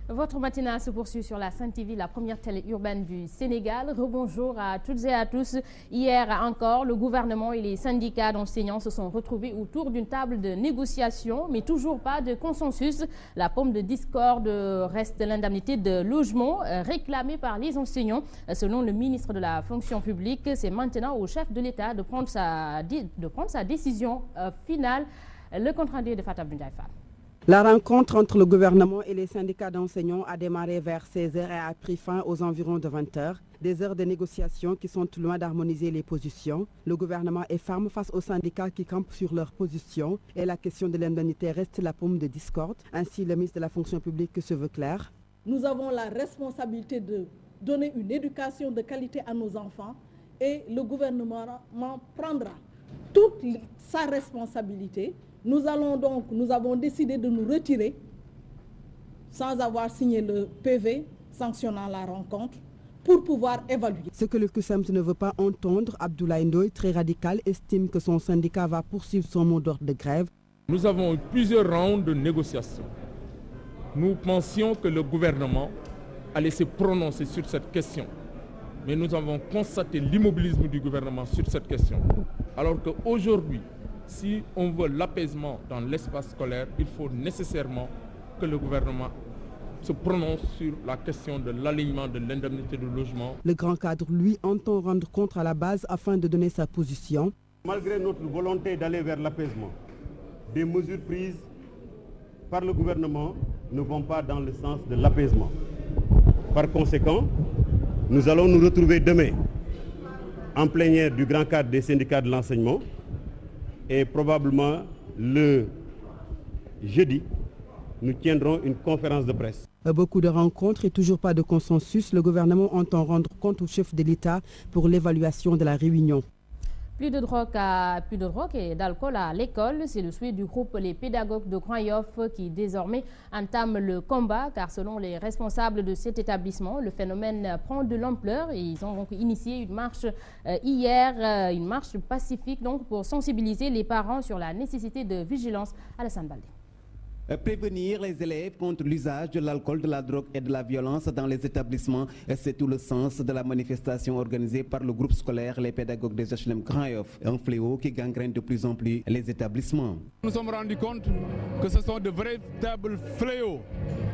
Votre matinale se poursuit sur la Sen TV, la première télé urbaine du Sénégal. Rebonjour à toutes et à tous. Hier encore, le gouvernement et les syndicats d'enseignants se sont retrouvés autour d'une table de négociation, mais toujours pas de consensus. La pomme de discorde reste l'indemnité de logement réclamée par les enseignants. Selon le ministre de la fonction publique, c'est maintenant au chef de l'État de prendre sa décision finale. Le compte rendu de Fatab Ndiaye Fall. La rencontre entre le gouvernement et les syndicats d'enseignants a démarré vers 16h et a pris fin aux environs de 20h. Des heures de négociation qui sont loin d'harmoniser les positions. Le gouvernement est ferme face aux syndicats qui campent sur leurs positions et la question de l'indemnité reste la pomme de discorde. Ainsi, le ministre de la fonction publique se veut clair. Nous avons la responsabilité de donner une éducation de qualité à nos enfants et le gouvernement prendra toute sa responsabilité. Nous avons décidé de nous retirer sans avoir signé le PV sanctionnant la rencontre pour pouvoir évaluer. Ce que le CUSEMS ne veut pas entendre, Abdoulaye Ndoye, très radical, estime que son syndicat va poursuivre son mot d'ordre de grève. Nous avons eu plusieurs rounds de négociations. Nous pensions que le gouvernement allait se prononcer sur cette question. Mais nous avons constaté l'immobilisme du gouvernement sur cette question. Alors qu'aujourd'hui, si on veut l'apaisement dans l'espace scolaire, il faut nécessairement que le gouvernement se prononce sur la question de l'alignement de l'indemnité de logement. Le grand cadre, lui, entend rendre compte à la base afin de donner sa position. Malgré notre volonté d'aller vers l'apaisement, des mesures prises par le gouvernement ne vont pas dans le sens de l'apaisement. Par conséquent, nous allons nous retrouver demain en plénière du grand cadre des syndicats de l'enseignement. Et probablement le jeudi, nous tiendrons une conférence de presse. Beaucoup de rencontres et toujours pas de consensus. Le gouvernement entend rendre compte au chef de l'État pour l'évaluation de la réunion. Plus de drogue et d'alcool à l'école, c'est le souhait du groupe Les Pédagogues de Grand Yoff qui désormais entame le combat car selon les responsables de cet établissement, le phénomène prend de l'ampleur et ils ont donc initié une marche hier, une marche pacifique donc pour sensibiliser les parents sur la nécessité de vigilance. Alassane Baldé. Prévenir les élèves contre l'usage de l'alcool, de la drogue et de la violence dans les établissements, c'est tout le sens de la manifestation organisée par le groupe scolaire Les Pédagogues des HLM Grand Yoff, un fléau qui gangrène de plus en plus les établissements. Nous nous sommes rendus compte que ce sont de véritables fléaux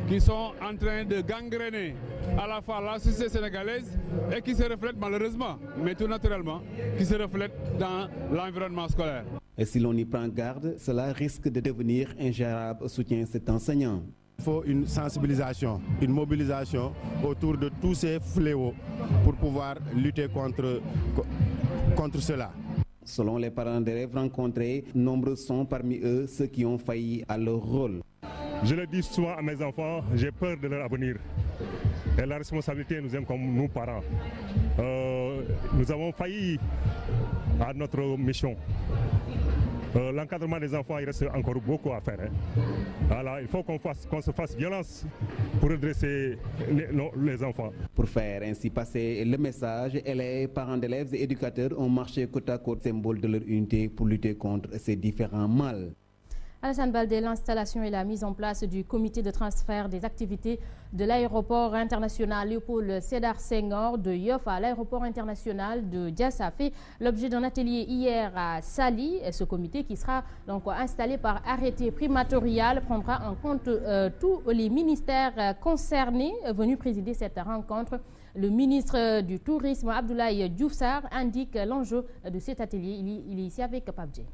qui sont en train de gangréner à la fois la société sénégalaise et qui se reflètent malheureusement, mais tout naturellement, qui se reflètent dans l'environnement scolaire. Et si l'on y prend garde, cela risque de devenir ingérable, soutient cet enseignant. Il faut une sensibilisation, une mobilisation autour de tous ces fléaux pour pouvoir lutter contre cela. Selon les parents d'élèves rencontrés, nombreux sont parmi eux ceux qui ont failli à leur rôle. Je le dis souvent à mes enfants, j'ai peur de leur avenir. Et la responsabilité nous aime comme nous parents. Nous avons failli à notre mission. L'encadrement des enfants, il reste encore beaucoup à faire. Alors, il faut qu'on se fasse violence pour redresser les enfants. Pour faire ainsi passer le message, élèves, parents d'élèves et éducateurs ont marché côte à côte, symbole de leur unité pour lutter contre ces différents mâles. Alassane Baldé, l'installation et la mise en place du comité de transfert des activités de l'aéroport international Léopold Sédar Senghor de Yoff à l'aéroport international de Diass a fait l'objet d'un atelier hier à Saly. Ce comité qui sera donc installé par arrêté primatorial prendra en compte tous les ministères concernés venus présider cette rencontre. Le ministre du Tourisme Abdoulaye Diouf Sarr indique l'enjeu de cet atelier. Il est ici avec Pape Djé.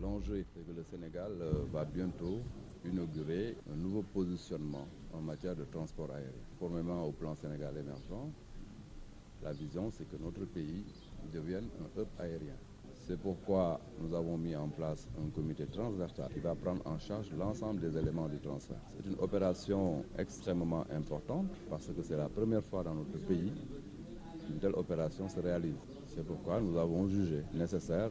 L'enjeu est que le Sénégal va bientôt inaugurer un nouveau positionnement en matière de transport aérien. Conformément au plan Sénégal émergent, la vision c'est que notre pays devienne un hub aérien. C'est pourquoi nous avons mis en place un comité transversal qui va prendre en charge l'ensemble des éléments du transfert. C'est une opération extrêmement importante parce que c'est la première fois dans notre pays qu'une telle opération se réalise. C'est pourquoi nous avons jugé nécessaire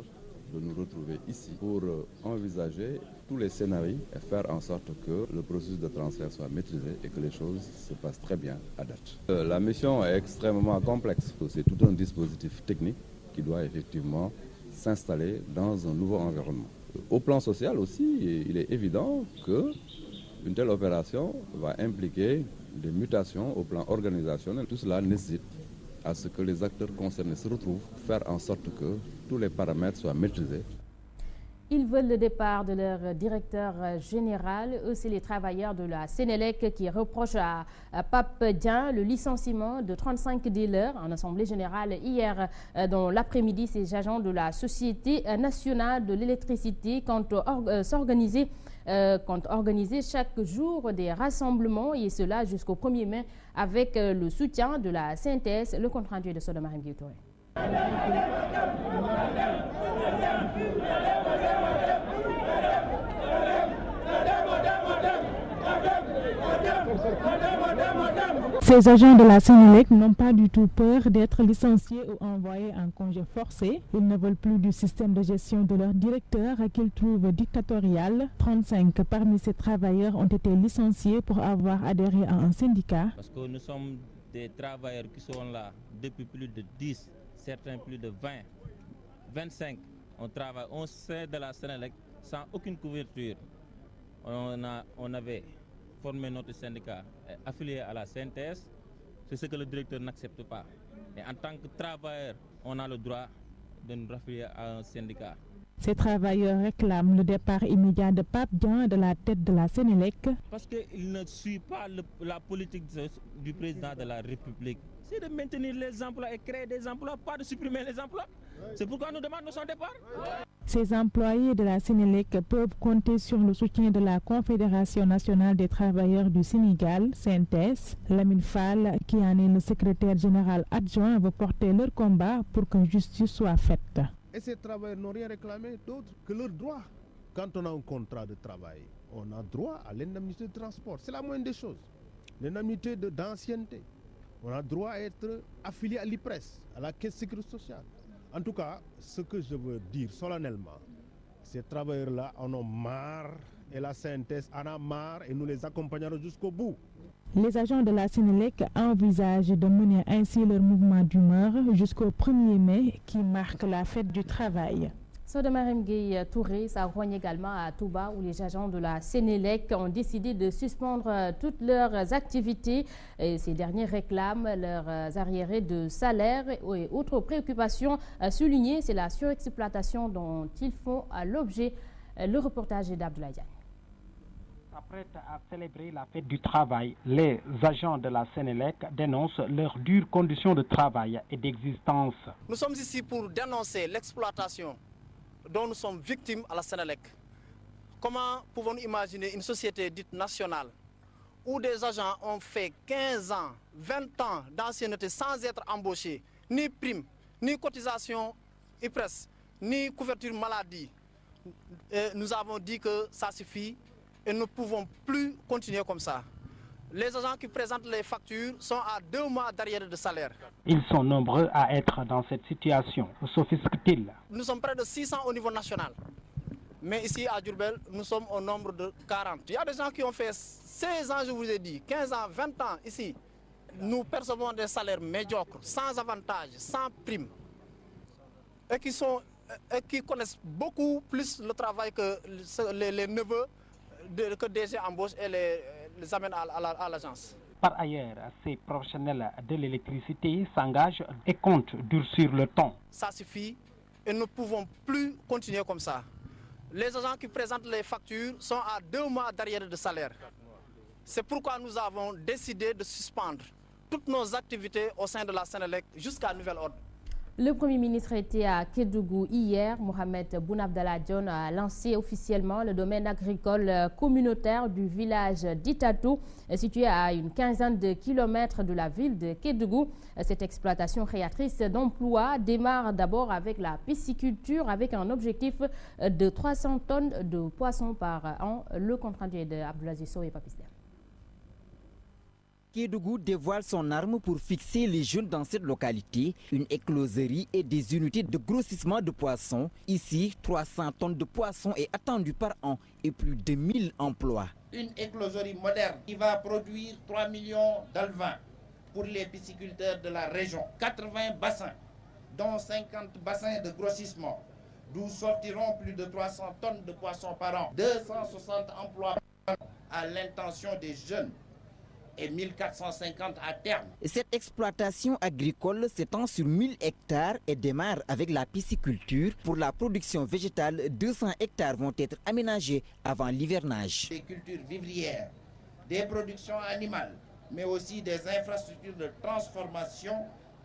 de nous retrouver ici pour envisager tous les scénarios et faire en sorte que le processus de transfert soit maîtrisé et que les choses se passent très bien à date. La mission est extrêmement complexe. C'est tout un dispositif technique qui doit effectivement s'installer dans un nouveau environnement. Au plan social aussi, il est évident que Une telle opération va impliquer des mutations au plan organisationnel. Tout cela nécessite à ce que les acteurs concernés se retrouvent, faire en sorte que tous les paramètres soient maîtrisés. Ils veulent le départ de leur directeur général. Eux, c'est les travailleurs de la Sénélec qui reprochent à Pape Dieng le licenciement de 35 dealers en assemblée générale hier dans l'après-midi. Ces agents de la Société nationale de l'électricité comptent organiser chaque jour des rassemblements et cela jusqu'au 1er mai avec le soutien de la CNTS. Le compte rendu de Sodoma Touré. Ces agents de la Sénélec n'ont pas du tout peur d'être licenciés ou envoyés en congé forcé. Ils ne veulent plus du système de gestion de leur directeur qu'ils trouvent dictatorial. 35 parmi ces travailleurs ont été licenciés pour avoir adhéré à un syndicat. Parce que nous sommes des travailleurs qui sont là depuis plus de 10, certains plus de 20, 25. On travaille au sein de la Sénélec sans aucune couverture. On avait formé notre syndicat affilié à la CNTS, c'est ce que le directeur n'accepte pas. Et en tant que travailleur, on a le droit de nous raffilier à un syndicat. Ces travailleurs réclament le départ immédiat de Pape Dieng de la tête de la Sénélec. Parce qu'il ne suit pas la politique du président de la République. C'est de maintenir les emplois et créer des emplois, pas de supprimer les emplois. C'est pourquoi nous demandons son départ. Ces employés de la Sénélec peuvent compter sur le soutien de la Confédération nationale des travailleurs du Sénégal, CNTS. Lamine Fall, qui en est le secrétaire général adjoint, veut porter leur combat pour que justice soit faite. Et ces travailleurs n'ont rien réclamé d'autre que leurs droits. Quand on a un contrat de travail, on a droit à l'indemnité de transport. C'est la moindre des choses. L'indemnité d'ancienneté. On a droit à être affilié à l'IPRES, à la Caisse de sécurité sociale. En tout cas, ce que je veux dire solennellement, ces travailleurs-là en ont marre et la CNTS en a marre et nous les accompagnerons jusqu'au bout. Les agents de la Sénélec envisagent de mener ainsi leur mouvement d'humeur jusqu'au 1er mai qui marque la fête du travail. Sodoma Touré, ça rogne également à Touba où les agents de la Sénélec ont décidé de suspendre toutes leurs activités. Et ces derniers réclament leurs arriérés de salaire et autres préoccupations soulignées. C'est la surexploitation dont ils font l'objet. Le reportage est d'Abdoulaye Diagne. S'apprêtent à célébrer la fête du travail, les agents de la Sénélec dénoncent leurs dures conditions de travail et d'existence. Nous sommes ici pour dénoncer l'exploitation dont nous sommes victimes à la Sénélec. Comment pouvons-nous imaginer une société dite nationale où des agents ont fait 15 ans, 20 ans d'ancienneté sans être embauchés, ni prime, ni cotisation IPRES, ni couverture maladie. Nous avons dit que ça suffit et nous ne pouvons plus continuer comme ça. Les agents qui présentent les factures sont à 2 mois d'arriérés de salaire. Ils sont nombreux à être dans cette situation. S'offusquent-ils? Nous sommes près de 600 au niveau national. Mais ici à Diourbel, nous sommes au nombre de 40. Il y a des gens qui ont fait 16 ans, je vous ai dit, 15 ans, 20 ans ici. Nous percevons des salaires médiocres, sans avantages, sans primes. Et qui connaissent beaucoup plus le travail que les neveux que DG embauche et les amène à l'agence. Par ailleurs, ces professionnels de l'électricité s'engagent et comptent durcir le ton. Ça suffit et nous ne pouvons plus continuer comme ça. Les agents qui présentent les factures sont à 2 mois d'arriérés de salaire. C'est pourquoi nous avons décidé de suspendre toutes nos activités au sein de la Sénélec jusqu'à nouvel ordre. Le Premier ministre était à Kédougou hier. Mohamed Boun Abdallah Dionne a lancé officiellement le domaine agricole communautaire du village d'Itatou, situé à une quinzaine de kilomètres de la ville de Kédougou. Cette exploitation créatrice d'emplois démarre d'abord avec la pisciculture, avec un objectif de 300 tonnes de poissons par an. Le compte rendu est de Abdoulaziz Sow et Papistel. Kédougou dévoile son arme pour fixer les jeunes dans cette localité, une écloserie et des unités de grossissement de poissons. Ici, 300 tonnes de poissons est attendue par an et plus de 1000 emplois. Une écloserie moderne qui va produire 3 millions d'alevins pour les pisciculteurs de la région. 80 bassins, dont 50 bassins de grossissement, d'où sortiront plus de 300 tonnes de poissons par an. 260 emplois par an à l'intention des jeunes et 1450 à terme. Cette exploitation agricole s'étend sur 1000 hectares et démarre avec la pisciculture. Pour la production végétale, 200 hectares vont être aménagés avant l'hivernage. Des cultures vivrières, des productions animales, mais aussi des infrastructures de transformation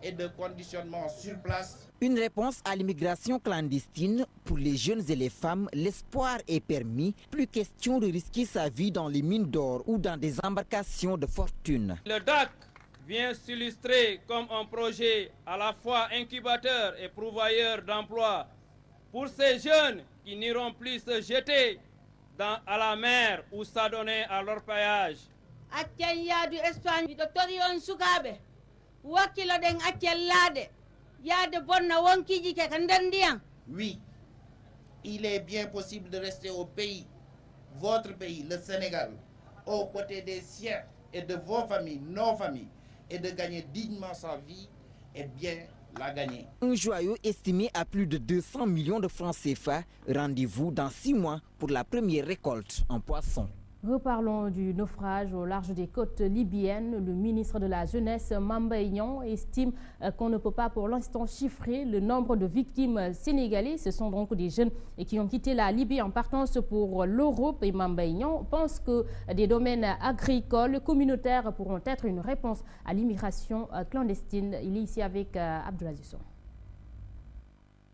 et de conditionnement sur place. Une réponse à l'immigration clandestine. Pour les jeunes et les femmes, l'espoir est permis. Plus question de risquer sa vie dans les mines d'or ou dans des embarcations de fortune. Le DAC vient s'illustrer comme un projet à la fois incubateur et pourvoyeur d'emplois pour ces jeunes qui n'iront plus se jeter à la mer ou s'adonner à l'orpaillage. Oui, il est bien possible de rester au pays, votre pays, le Sénégal, aux côtés des siens et de vos familles, nos familles, et de gagner dignement sa vie et bien la gagner. Un joyau estimé à plus de 200 millions de francs CFA. Rendez-vous dans 6 mois pour la première récolte en poisson. Reparlons du naufrage au large des côtes libyennes. Le ministre de la Jeunesse, Mamba Ignon, estime qu'on ne peut pas pour l'instant chiffrer le nombre de victimes sénégalais. Ce sont donc des jeunes qui ont quitté la Libye en partance pour l'Europe. Et Mamba Ignon pense que des domaines agricoles, communautaires pourront être une réponse à l'immigration clandestine. Il est ici avec Abdoulaye Sow.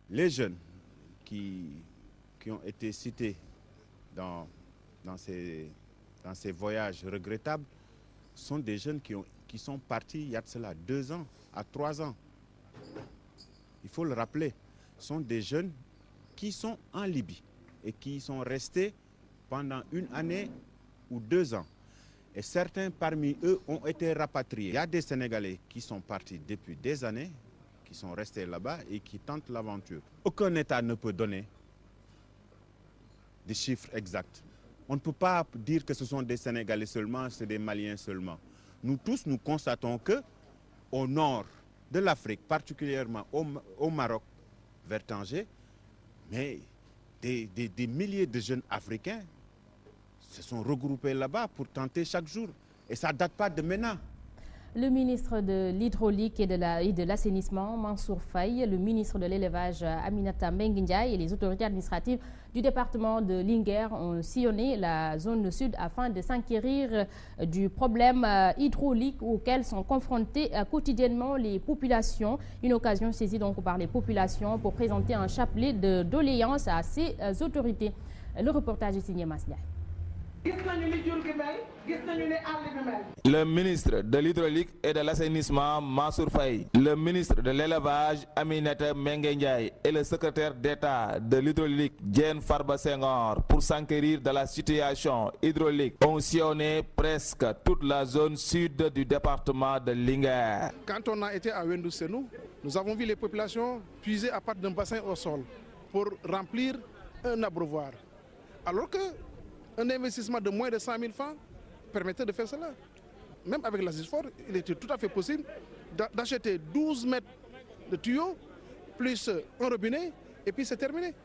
Les jeunes qui ont été cités dans ces voyages regrettables sont des jeunes qui sont partis il y a de cela 2 ans à 3 ans. Il faut le rappeler, ce sont des jeunes qui sont en Libye et qui sont restés pendant 1 année ou 2 ans. Et certains parmi eux ont été rapatriés. Il y a des Sénégalais qui sont partis depuis des années, qui sont restés là-bas et qui tentent l'aventure. Aucun État ne peut donner des chiffres exacts. On ne peut pas dire que ce sont des Sénégalais seulement, c'est des Maliens seulement. Nous tous, nous constatons qu'au nord de l'Afrique, particulièrement au Maroc, vers Tanger, mais des milliers de jeunes Africains se sont regroupés là-bas pour tenter chaque jour. Et ça ne date pas de maintenant. Le ministre de l'Hydraulique et de l'Assainissement, Mansour Faye, le ministre de l'Élevage, Aminata Mbengue Ndiaye, et les autorités administratives du département de Linguère ont sillonné la zone sud afin de s'enquérir du problème hydraulique auquel sont confrontées quotidiennement les populations. Une occasion saisie donc par les populations pour présenter un chapelet de doléances à ces autorités. Le reportage est signé Masliaï. Le ministre de l'Hydraulique et de l'Assainissement, Mansour Faye, le ministre de l'Élevage, Aminata Mbengue Ndiaye, et le secrétaire d'État de l'Hydraulique, Diène Farba Senghor, pour s'enquérir de la situation hydraulique, ont sillonné presque toute la zone sud du département de Linguère. Quand on a été à Wendousenou, nous avons vu les populations puiser à partir d'un bassin au sol pour remplir un abreuvoir. Alors que un investissement de moins de 100 000 francs permettait de faire cela. Même avec l'Asisfor, il était tout à fait possible d'acheter 12 mètres de tuyaux, plus un robinet, et puis c'est terminé.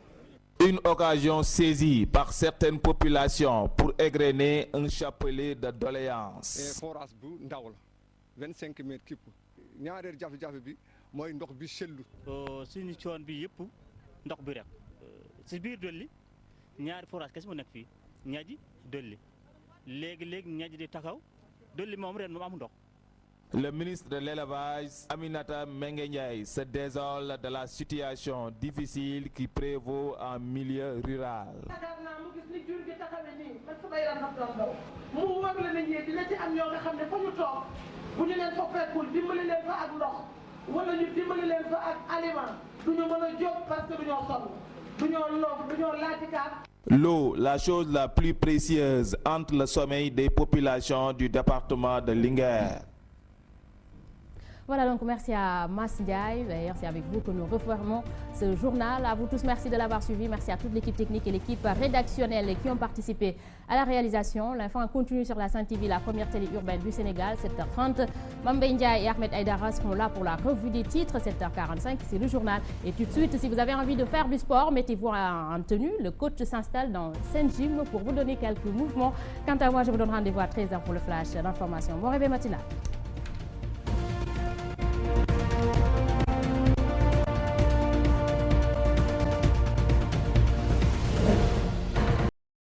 Une occasion saisie par certaines populations pour égrener un chapelet de doléances. 25 mètres képp ñaareel jafe-jafe bi mooy ndox bi sellu suñu coon bi yëpp ndox bi rek si biir dolli ñaari forage kese mu nekk fii ñaji dolli léegi ñaji di taxaw dolli moom ren moom am ndox. Le ministre de l'Élevage, Aminata Mbengue Ndiaye, se désole de la situation difficile qui prévaut en milieu rural. L'eau, la chose la plus précieuse entre le sommeil des populations du département de Linguère. Voilà, donc merci à Mas Ndiaye. D'ailleurs, c'est avec vous que nous refermons ce journal. À vous tous, merci de l'avoir suivi. Merci à toute l'équipe technique et l'équipe rédactionnelle qui ont participé à la réalisation. L'info continue sur la Sen TV, la première télé urbaine du Sénégal, 7h30. Mambé Ndiaye et Ahmed Aïdara seront là pour la revue des titres, 7h45. C'est le journal. Et tout de suite, si vous avez envie de faire du sport, mettez-vous en tenue. Le coach s'installe dans Sen Gym pour vous donner quelques mouvements. Quant à moi, je vous donne rendez-vous à 13h pour le flash d'information. Bon réveil matinal.